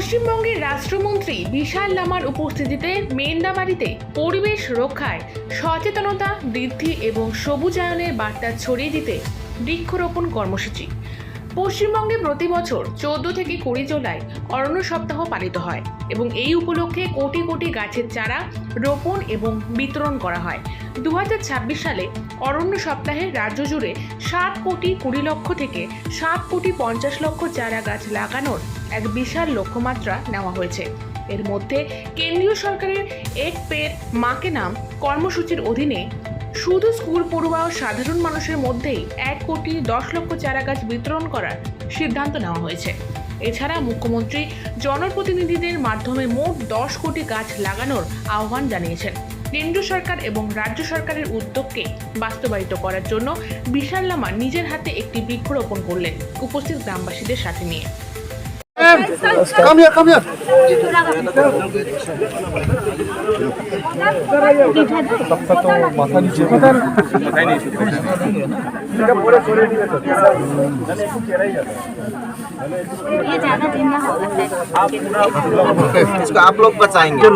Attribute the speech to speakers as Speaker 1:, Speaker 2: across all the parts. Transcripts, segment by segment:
Speaker 1: পশ্চিমবঙ্গের রাষ্ট্রমন্ত্রী বিশাল লামার উপস্থিতিতে মেন্দাবাড়িতে পরিবেশ রক্ষায় সচেতনতা বৃদ্ধি এবং সবুজায়নের বার্তা ছড়িয়ে দিতে বৃক্ষরোপণ কর্মসূচি। পশ্চিমবঙ্গে প্রতি বছর 14 থেকে 20 জুলাই অরণ্য সপ্তাহ পালিত হয় এবং এই উপলক্ষে কোটি কোটি গাছের চারা রোপণ এবং বিতরণ করা হয়। 2026 সালে অরণ্য সপ্তাহে রাজ্য জুড়ে 7 কোটি 20 লক্ষ থেকে 7 কোটি 50 লক্ষ চারা গাছ লাগানোর এক বিশাল লক্ষ্যমাত্রা নেওয়া হয়েছে। এর মধ্যে কেন্দ্রীয় সরকারের এক পেড় মা কে নাম কর্মসূচির অধীনে শুধু স্কুল পড়ুয়া ও সাধারণ মানুষের মধ্যেই 1 কোটি 10 লক্ষ চারা গাছ বিতরণ করার সিদ্ধান্ত নেওয়া হয়েছে। এছাড়া মুখ্যমন্ত্রী জনপ্রতিনিধিদের মাধ্যমে মোট 10 কোটি গাছ লাগানোর আহ্বান জানিয়েছেন। কেন্দ্র সরকার এবং রাজ্য সরকারের উদ্যোগকে বাস্তবায়িত করার জন্য বিশাল লামা নিজের হাতে একটি বৃক্ষরোপণ করলেন উপস্থিত গ্রামবাসীদের সাথে নিয়ে।
Speaker 2: Come here.
Speaker 3: इसको आप लोग बचाएंगे,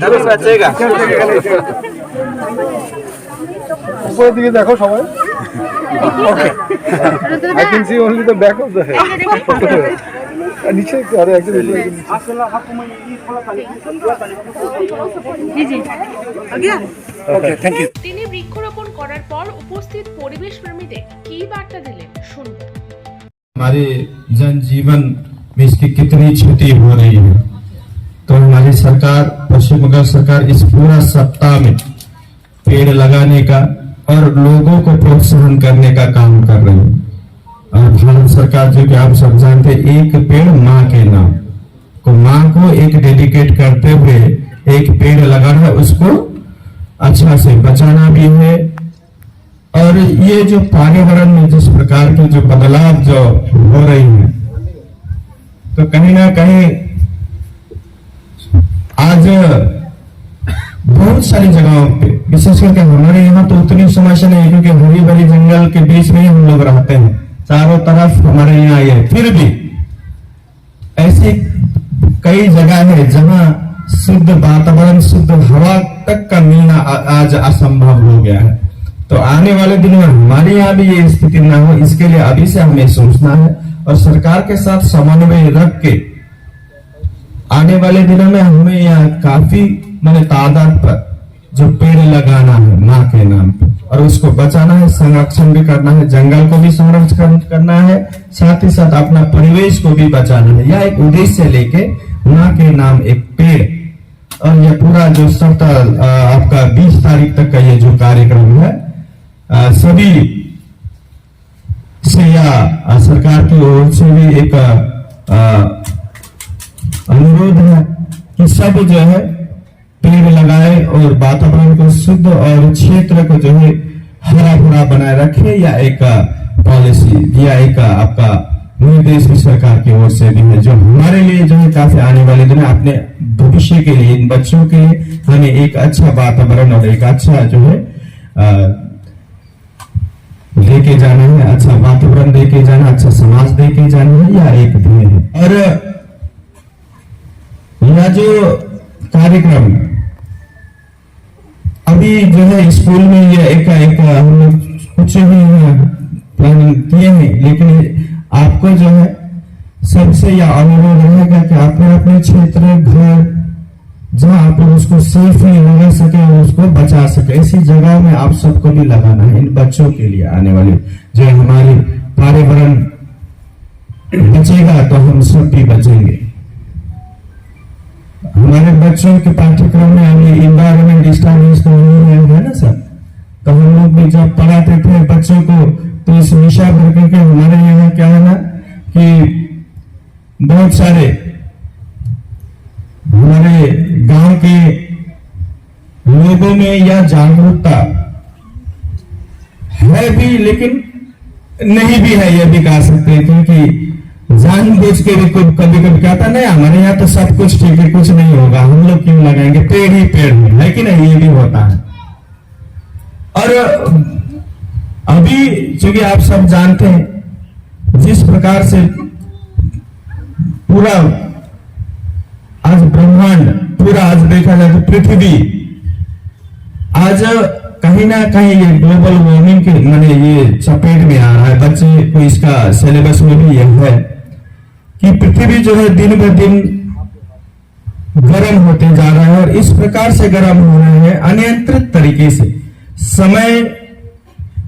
Speaker 3: जरूर बचेगा।
Speaker 2: উপরের দিকে দেখো সবাই। Okay. I can see only the back of the head. नीचे अरे एक्चुअली ओके थैंक यू।
Speaker 1: তিনি বৃক্ষরোপণ করার পর উপস্থিত পরিবেশ প্রেমীদের কি বার্তা দিলেন শুনুন।
Speaker 4: हमारे जनजीवन में इसकी कितनी क्षति हो रही है, तो हमारी सरकार पश्चिम बंगाल सरकार इस पूरा सप्ताह में पेड़ लगाने का और लोगों को प्रोत्साहन करने का काम कर रही है। और भारत सरकार जो कि आप सब जानते हैं, एक पेड़ माँ के नाम को माँ को एक डेडिकेट करते हुए एक पेड़ लगाना है, उसको अच्छा से बचाना भी है। और ये जो पर्यावरण में जिस प्रकार के जो बदलाव जो हो रही है, तो कहीं ना कहीं आज बहुत सारी जगहों पे, विशेष करके हमारे यहाँ तो उतनी समस्या नहीं है क्योंकि हरी भरी जंगल के बीच में ही हम लोग रहते हैं, चारों तरफ हमारे यहाँ ये। फिर भी ऐसी कई जगह है जहां शुद्ध वातावरण शुद्ध हवा तक का मिलना आज असंभव हो गया है। तो आने वाले दिनों में हमारे यहाँ भी ये स्थिति ना हो, इसके लिए अभी से हमें सोचना है और सरकार के साथ समन्वय रख के आने वाले दिनों में हमें यहाँ काफी माने तादाद पर जो पेड़ लगाना है माँ के नाम पे, और उसको बचाना है, संरक्षण भी करना है, जंगल को भी संरक्षण करना है, साथ ही साथ अपना परिवेश को भी बचाना है। यह एक उद्देश्य लेके माँ के नाम एक पेड़, और यह पूरा जो सप्ताह आपका 20 तारीख तक का ये जो कार्यक्रम है, सभी से या सरकार की ओर से भी एक अनुरोध है कि सब जो है पेड़ लगाए और वातावरण को शुद्ध और क्षेत्र को जो है हरा भरा बनाए रखे। या एक पॉलिसी या एक आपका निर्देश भी सरकार की ओर से भी है, जो हमारे लिए जो है काफी आने वाले दिन अपने भविष्य के लिए, इन बच्चों के लिए हमें एक अच्छा वातावरण और एक अच्छा जो है लेके जाना है, अच्छा वातावरण देके जाना, अच्छा समाज देके जाना है, यह एक ध्येय है। और यह जो कार्यक्रम अभी जो है स्कूल में ये एक हम लोग कुछ ही प्लानिंग किए हैं, लेकिन आपको जो है सबसे यह अनुरोध रहेगा कि अपने अपने क्षेत्र घर जहां आप उसको सेफली लगा सके और उसको बचा सके, ऐसी जगह में आप सबको भी लगाना है। इन बच्चों के लिए आने वाले जो हमारी पर्यावरण बचेगा तो हम सब भी बचेंगे। हमारे बच्चों के पाठ्यक्रम में अभी इन्वायरमेंट स्टडीज तो है ना सर, तो हम लोग भी जब पढ़ाते थे बच्चों को तो इस विषय भर के हमारे यहाँ क्या है ना कि बहुत सारे हमारे गांव के लोगों में यह जागरूकता है भी, लेकिन नहीं भी है, यह भी कह सकते हैं, क्योंकि जानबूझ के भी कभी कभी कहता नहीं हमारे यहाँ तो सब कुछ ठीक है, कुछ नहीं होगा, हम लोग क्यों लगाएंगे, पेड़ ही पेड़ है कि नहीं, ये भी होता है। और अभी चूंकि आप सब जानते हैं जिस प्रकार से पूरा पूरा आज देखा जाए तो पृथ्वी आज कहीं ना कहीं ये ग्लोबल वार्मिंग के माने ये चपेट में आ रहा है। बच्चे को इसका सिलेबस में भी यह है कि पृथ्वी जो है दिन ब दिन गर्म होते जा रहा है और इस प्रकार से गर्म हो रहे हैं अनियंत्रित तरीके से। समय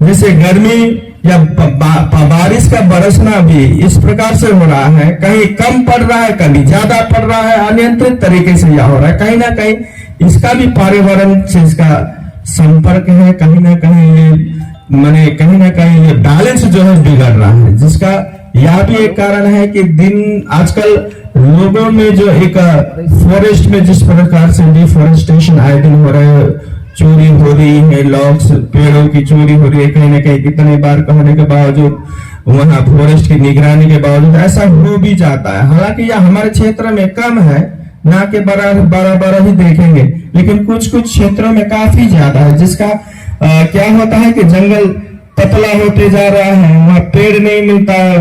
Speaker 4: जैसे गर्मी या बारिश का बरसना भी इस प्रकार से हो रहा है, कहीं कम पड़ रहा है, कभी ज्यादा पड़ रहा है, अनियंत्रित तरीके से यह हो रहा है। कहीं ना कहीं इसका भी पर्यावरण से इसका संपर्क है, कहीं ना कहीं ये माने कहीं ना कहीं ये बैलेंस जो है बिगड़ रहा है, जिसका यह भी एक कारण है कि दिन आजकल लोगों में जो एक फॉरेस्ट में जिस प्रकार से डिफॉरेस्टेशन आए दिन हो रहे हैं, चोरी हो रही है, लॉग्स पेड़ों की चोरी हो रही है, कहीं ना कहीं कितने बार कहने के बावजूद वहां फॉरेस्ट की निगरानी के बावजूद ऐसा हो भी जाता है। हालांकि यह हमारे क्षेत्र में कम है, ना के बराबर ही देखेंगे, लेकिन कुछ कुछ क्षेत्रों में काफी ज्यादा है, जिसका क्या होता है कि जंगल पतला होते जा रहा है, वहाँ पेड़ नहीं मिलता है,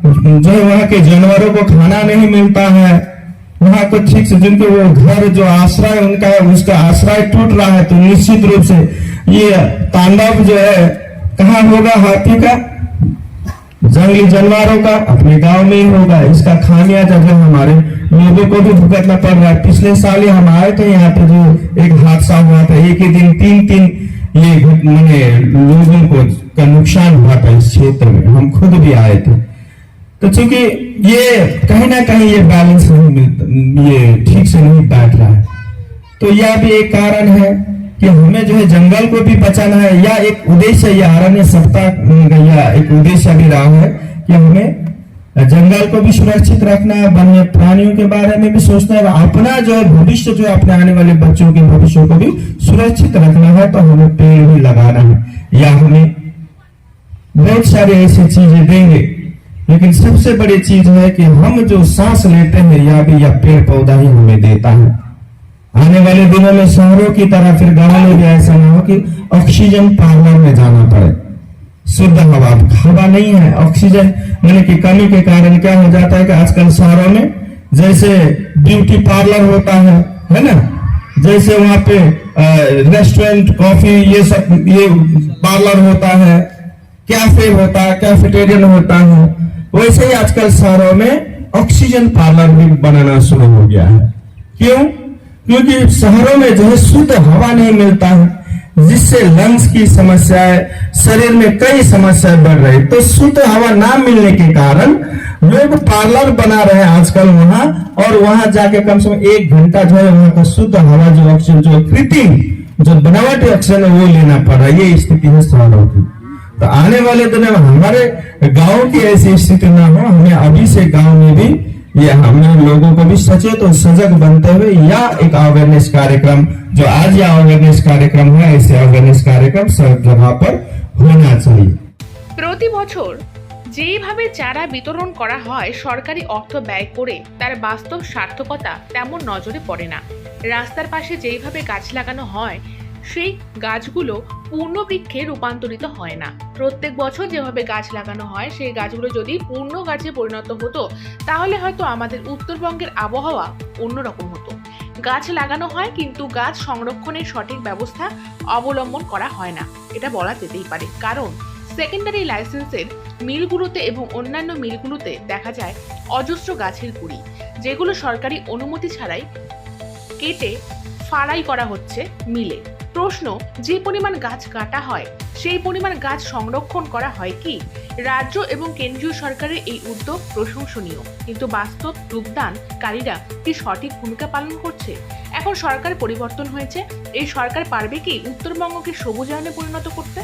Speaker 4: जो है वहाँ के जानवरों को खाना नहीं मिलता है, वहाँ को ठीक से जिनके वो घर जो आश्रय उनका है उसका आश्रय टूट रहा है, तो निश्चित रूप से ये तांडव जो है कहाँ होगा, हाथी का, जंगली जानवरों का अपने गांव में ही होगा। इसका खामियाजा जो हमारे लोगों को भी भुगतना पड़ रहा है। पिछले साल ही हम आए थे यहाँ पे, जो एक हादसा हुआ था, एक ही दिन तीन ये मैंने लोगों को का नुकसान हुआ था इस क्षेत्र में, हम खुद भी आए थे। तो चूंकि ये कहीं ना कहीं ये बैलेंस नहीं मिलता, ये ठीक से नहीं बैठ रहा है, तो यह भी एक कारण है कि हमें जो है जंगल को भी बचाना है, या एक उद्देश्य या अरण्य सप्ताह या एक उद्देश्य भी रहा है कि हमें जंगल को भी सुरक्षित रखना है, वन्य प्राणियों के बारे में भी सोचना है, अपना जो है भविष्य जो अपने आने वाले बच्चों के भविष्य को भी सुरक्षित रखना है, तो हमें पेड़ भी लगाना है, या हमें बहुत सारी ऐसी चीजें देंगे। लेकिन सबसे बड़ी चीज है कि हम जो सांस लेते हैं या भी या पेड़ पौधा ही हमें देता है। आने वाले दिनों में शहरों की तरह फिर गांव में भी ऐसा ना हो कि ऑक्सीजन पार्लर में जाना पड़े। शुद्ध हवा नहीं है, ऑक्सीजन यानी कि कमी के कारण क्या हो जाता है कि आजकल शहरों में जैसे ब्यूटी पार्लर होता है ना, जैसे वहां पे रेस्टोरेंट, कॉफी, ये सब ये पार्लर होता है, कैफे होता है, कैफेटेरियन होता है, वैसे ही आजकल शहरों में ऑक्सीजन पार्लर भी बनाना शुरू हो गया है। क्यों? क्योंकि शहरों में जो है शुद्ध हवा नहीं मिलता है, जिससे लंग्स की समस्याएं, शरीर में कई समस्याएं बढ़ रही, तो शुद्ध हवा ना मिलने के कारण लोग पार्लर बना रहे हैं आजकल वहां, और वहां जाके कम से कम 1 घंटा जो है वहां का शुद्ध हवा जो ऑक्सीजन जो कृत्रिम जो बनावटी ऑक्सीजन है वो लेना पड़ रहा है। ये स्थिति है शहरों की। तो आने वाले दिनों में हमारे गांव की ऐसी स्थिति ना हो, हमें अभी से गांव में भी ये हमें लोगों को भी सचेत और सजग बनते हुए या एक अवेयरनेस कार्यक्रम जो आज या अवेयरनेस कार्यक्रम है, ऐसे अवेयरनेस कार्यक्रम सब जगह पर होना चाहिए।
Speaker 1: প্রতি বছর যেইভাবে চারা বিতরণ করা হয় সরকারি অর্থ ব্যয় করে তার বাস্তব সার্থকতা তেমন নজরে পড়ে না। রাস্তার পাশে যেইভাবে গাছ লাগানো হয় সেই গাছগুলো পূর্ণবৃক্ষে রূপান্তরিত হয় না। প্রত্যেক বছর যেভাবে গাছ লাগানো হয় সেই গাছগুলো যদি পূর্ণ গাছে পরিণত হতো তাহলে হয়তো আমাদের উত্তরবঙ্গের আবহাওয়া অন্যরকম হতো। গাছ লাগানো হয় কিন্তু গাছ সংরক্ষণের সঠিক ব্যবস্থা অবলম্বন করা হয় না, এটা বলা যেতেই পারে। কারণ সেকেন্ডারি লাইসেন্সের মিলগুলোতে এবং অন্যান্য মিলগুলোতে দেখা যায় অজস্র গাছের গুঁড়ি, যেগুলো সরকারি অনুমতি ছাড়াই কেটে ফাড়াই করা হচ্ছে মিলে। প্রশ্ন, যে পরিমাণ গাছ কাটা হয় সেই পরিমাণ গাছ সংরক্ষণ করা হয় কি? রাজ্য এবং কেন্দ্রীয় সরকারের এই উদ্যোগ প্রশংসনীয়, কিন্তু বাস্তব রূপদানকারীরা কি সঠিক ভূমিকা পালন করছে? এখন সরকার পরিবর্তন হয়েছে, এই সরকার পারবে কি উত্তরবঙ্গকে সবুজায়নে পরিণত করতে?